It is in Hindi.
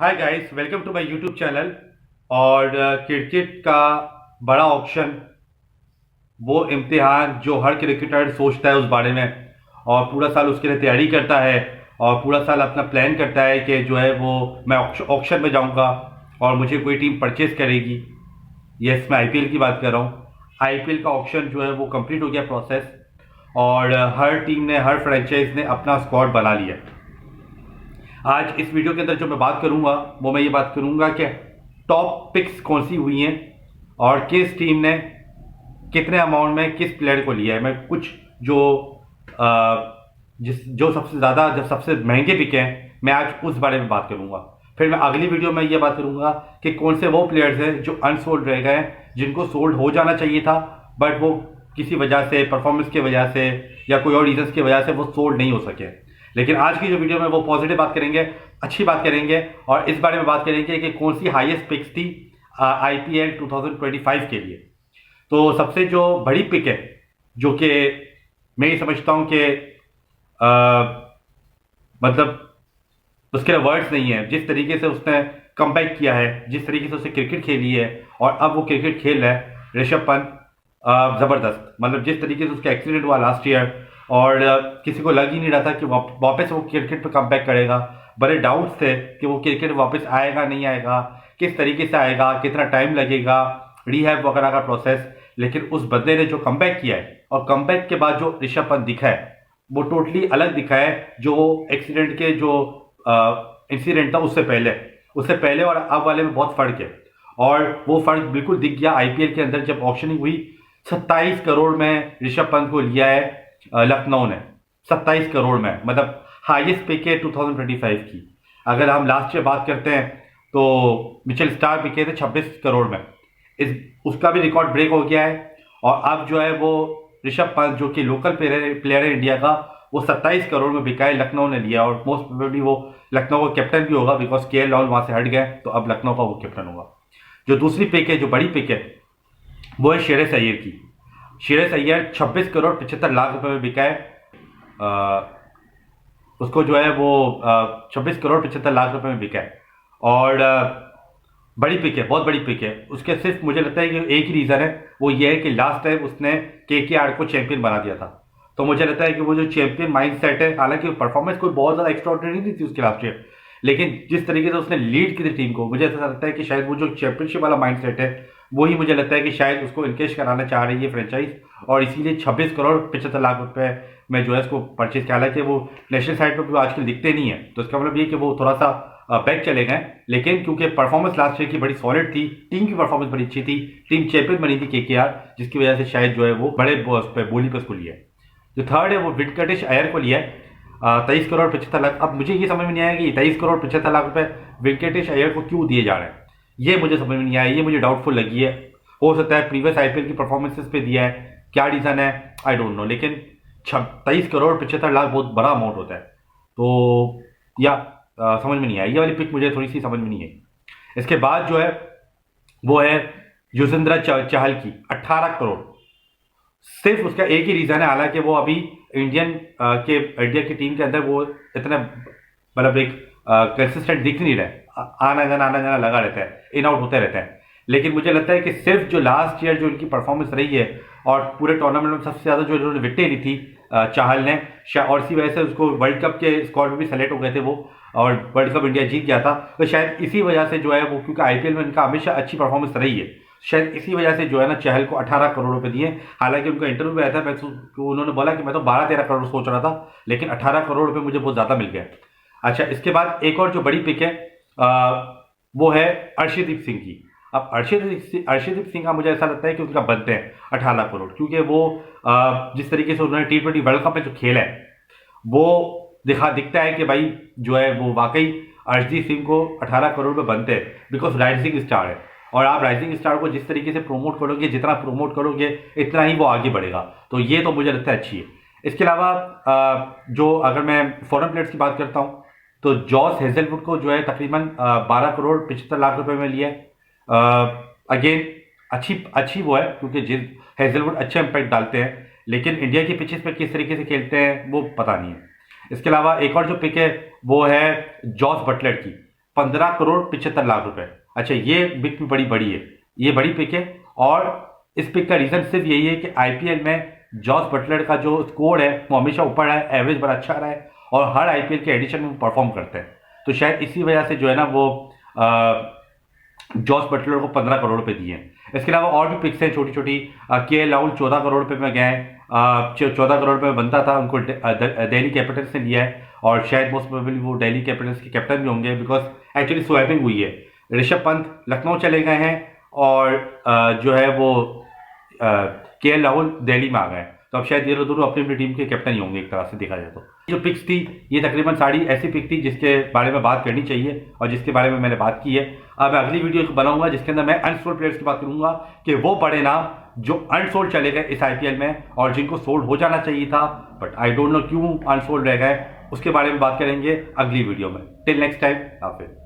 Hi guys, welcome to my YouTube channel. और क्रिकेट का बड़ा ऑप्शन, वो इम्तिहान जो हर क्रिकेटर सोचता है उस बारे में, और पूरा साल उसके लिए तैयारी करता है, और पूरा साल अपना प्लान करता है कि जो है वो मैं ऑक्शन में जाऊंगा और मुझे कोई टीम परचेज करेगी। यस, मैं आईपीएल की बात कर रहा हूँ। आईपीएल का ऑक्शन जो है वो कंप्लीट हो गया प्रोसेस, और हर टीम ने, हर फ्रेंचाइज ने अपना स्क्वाड बना लिया। आज इस वीडियो के अंदर जो मैं बात करूंगा वो मैं ये बात करूंगा कि टॉप पिक्स कौन सी हुई हैं और किस टीम ने कितने अमाउंट में किस प्लेयर को लिया है। मैं कुछ जो जो सबसे ज़्यादा, जो सबसे महंगे पिक हैं, मैं आज उस बारे में बात करूंगा। फिर मैं अगली वीडियो में ये बात करूंगा कि कौन से वो प्लेयर्स हैं जो अनसोल्ड रह गए हैं, जिनको सोल्ड हो जाना चाहिए था, बट वो किसी वजह से, परफॉर्मेंस की वजह से या कोई और रीजन की वजह से वो सोल्ड नहीं हो सके। लेकिन आज की जो वीडियो में वो पॉजिटिव बात करेंगे, अच्छी बात करेंगे, और इस बारे में बात करेंगे कि कौन सी हाईएस्ट पिक्स थी आईपीएल 2025 के लिए। तो सबसे जो बड़ी पिक है, जो कि मैं ये समझता हूं कि मतलब उसके लिए वर्ड्स नहीं है, जिस तरीके से उसने कमबैक किया है, जिस तरीके से उसने क्रिकेट खेली है और अब वो क्रिकेट खेल रहा है, ऋषभ पंत। जबरदस्त, मतलब जिस तरीके से उसका एक्सीडेंट हुआ लास्ट ईयर, और किसी को लग ही नहीं रहा था कि वापस वो क्रिकेट पे कमबैक करेगा। बड़े डाउट्स थे कि वो क्रिकेट वापस आएगा नहीं आएगा, किस तरीके से आएगा, कितना टाइम लगेगा, रिहैब वगैरह का प्रोसेस। लेकिन उस बंदे ने जो कमबैक किया है, और कमबैक के बाद जो ऋषभ पंत दिखा है, वो टोटली अलग दिखा है। जो एक्सीडेंट के जो इंसिडेंट था उससे पहले और अब वाले में बहुत फर्क है, और वो फर्क बिल्कुल दिख गया आईपीएल के अंदर जब ऑक्शनिंग हुई। 27 करोड़ में ऋषभ पंत को लिया है लखनऊ ने। 27 करोड़ में, मतलब हाईएस्ट पिक है 2025 की। अगर हम लास्ट ईयर बात करते हैं तो मिचेल स्टार्क बिके थे 26 करोड़ में। इस उसका भी रिकॉर्ड ब्रेक हो गया है। और अब जो है वो ऋषभ पंत, जो कि लोकल प्लेयर है इंडिया का, वो 27 करोड़ में बिका है, लखनऊ ने लिया। और मोस्ट प्रोबेबली वो लखनऊ का कैप्टन भी होगा, बिकॉज केएल राहुल वहां से हट गए, तो अब लखनऊ का वो कैप्टन होगा। जो दूसरी पिक है, जो बड़ी पिक है, वो है श्रेयस अय्यर की। श्रेयस अय्यर 26 करोड़ 75 लाख रुपए में बिका है। उसको जो है वो 26 करोड़ 75 लाख रुपए में बिका है। और बड़ी पिक है, बहुत बड़ी पिक है। उसके सिर्फ मुझे लगता है कि एक ही रीज़न है, वो ये है कि लास्ट टाइम उसने केकेआर को चैंपियन बना दिया था। तो मुझे लगता है कि वो जो चैंपियन माइंडसेट है, हालांकि परफॉर्मेंस कोई बहुत ज़्यादा एक्स्ट्राऑर्डिनरी नहीं थी उसकी लास्ट ईयर, लेकिन जिस तरीके से उसने लीड की थी टीम को, मुझे ऐसा लगता है कि शायद वो जो चैंपियनशिप वाला माइंडसेट है, वही मुझे लगता है कि शायद उसको इनकेश कराना चाह रही है फ्रेंचाइज, और इसीलिए 26 करोड़ 75 लाख रुपए में जो है इसको परचेज किया। हालांकि वो नेशनल साइड पर भी आजकल दिखते नहीं है, तो इसका मतलब ये कि वो थोड़ा सा बैक चले गए। लेकिन क्योंकि परफॉर्मेंस लास्ट ईयर की बड़ी सॉलिड थी, टीम की परफॉर्मेंस बड़ी अच्छी थी, टीम चैंपियन बनी थी केकेआर, जिसकी वजह से शायद जो है वो बड़े बोली पे उसको लिया है। जो थर्ड है वो वेंकटेश अय्यर को लिया है 23 करोड़ 75 लाख। अब मुझे ये समझ में नहीं आया कि 23 करोड़ 75 लाख रुपए वेंकटेश अय्यर को क्यों दिए जा रहे हैं, ये मुझे समझ में नहीं आया, ये मुझे डाउटफुल लगी है। हो सकता है प्रीवियस आईपीएल की परफॉर्मेंसेस पे दिया है, क्या रीजन है आई डोंट नो, लेकिन 23 करोड़ 75 लाख बहुत बड़ा अमाउंट होता है। तो या समझ में नहीं आई, ये वाली पिक मुझे थोड़ी सी समझ में नहीं आई। इसके बाद जो है वो है युजवेंद्र चहल की 18 करोड़। सिर्फ उसका एक ही रीजन है, हालांकि वो अभी इंडिया की टीम के अंदर वो इतना, मतलब एक कंसिस्टेंट दिख नहीं रहा है, आना जाना लगा रहता है, इन आउट होते रहता है। लेकिन मुझे लगता है कि सिर्फ जो लास्ट ईयर जो इनकी परफॉर्मेंस रही है, और पूरे टूर्नामेंट में सबसे ज्यादा जो इन्होंने विकेटें ली थी चाहल ने, और इसी वजह से उसको वर्ल्ड कप के स्क्वाड में भी सेलेक्ट हो गए थे वो, और वर्ल्ड कप इंडिया जीत गया था। तो शायद इसी वजह से जो है वो, क्योंकि आईपीएल में इनका हमेशा अच्छी परफॉर्मेंस रही है, शायद इसी वजह से जो है ना चहल को 18 करोड़ रुपए दिए। हालांकि उनका इंटरव्यू में आया था, उन्होंने बोला कि मैं तो 12-13 करोड़ सोच रहा था, लेकिन 18 करोड़ रुपए मुझे बहुत ज्यादा मिल गया। अच्छा, इसके बाद एक और जो बड़ी पिक है वो है अर्शदीप सिंह की। अब अर्शदीप सिंह का मुझे ऐसा लगता है कि उनका बनते हैं 18 करोड़, क्योंकि वो जिस तरीके से उन्होंने T20 वर्ल्ड कप में जो खेला है, वो दिखता है कि भाई जो है वो वाकई अर्शदीप सिंह को 18 करोड़ में बनते हैं, बिकॉज राइजिंग स्टार है। और आप राइजिंग स्टार को जिस तरीके से प्रमोट करोगे, जितना प्रमोट करोगे इतना ही वो आगे बढ़ेगा। तो ये तो मुझे लगता है अच्छी है। इसके अलावा जो अगर मैं फॉरेन प्लेयर्स की बात करता हूँ, तो जॉस हेजलवुड को जो है तकरीबन 12 करोड़ 75 लाख रुपए में लिया है। अगेन अच्छी वो है, क्योंकि हेजलवुड अच्छा इंपैक्ट डालते हैं, लेकिन इंडिया की पिचेस पे किस तरीके से खेलते हैं वो पता नहीं है। इसके अलावा एक और जो पिक है वो है जॉस बटलर की। 15,75,00,000 रुपए। अच्छा, ये पिक भी बड़ी बड़ी है, ये बड़ी पिक है। और इस पिक का रीजन सिर्फ यही है कि आईपीएल में जॉस बटलर का जो स्कोर है वो हमेशा ऊपर रहा है, एवरेज बड़ा अच्छा रहा है और हर आईपीएल के एडिशन में परफॉर्म करते हैं। तो शायद इसी वजह से जो है ना वो जॉस बटलर को 15 करोड़ रुपए दिए हैं। इसके अलावा और भी पिक्स हैं छोटी छोटी। के राहुल 14 करोड़ रुपए में गए, 14 करोड़ रुपए में बनता था, उनको दिल्ली कैपिटल्स ने लिया है और शायद मोस्ट प्रोबेबली वो दिल्ली कैपिटल्स के कैप्टन भी होंगे, बिकॉज एक्चुअली स्वैपिंग हुई है। ऋषभ पंत लखनऊ चले गए हैं और जो है वो के राहुल दिल्ली में आ गए, तो अब शायद ये दोनों अपनी अपनी टीम के कैप्टन ही होंगे एक तरह से देखा जाए तो। जो पिक्स थी ये तकरीबन सारी ऐसी पिक थी जिसके बारे में बात करनी चाहिए और जिसके बारे में मैंने बात की है। अब मैं अगली वीडियो बनाऊंगा जिसके अंदर मैं अनसोल्ड प्लेयर्स की बात करूंगा कि वो बड़े नाम जो अनसोल्ड चले गए इस आईपीएल में और जिनको सोल्ड हो जाना चाहिए था बट आई डोंट नो क्यों अनसोल्ड रह गए, उसके बारे में बात करेंगे अगली वीडियो में। टिल नेक्स्ट टाइम, हाफिज़।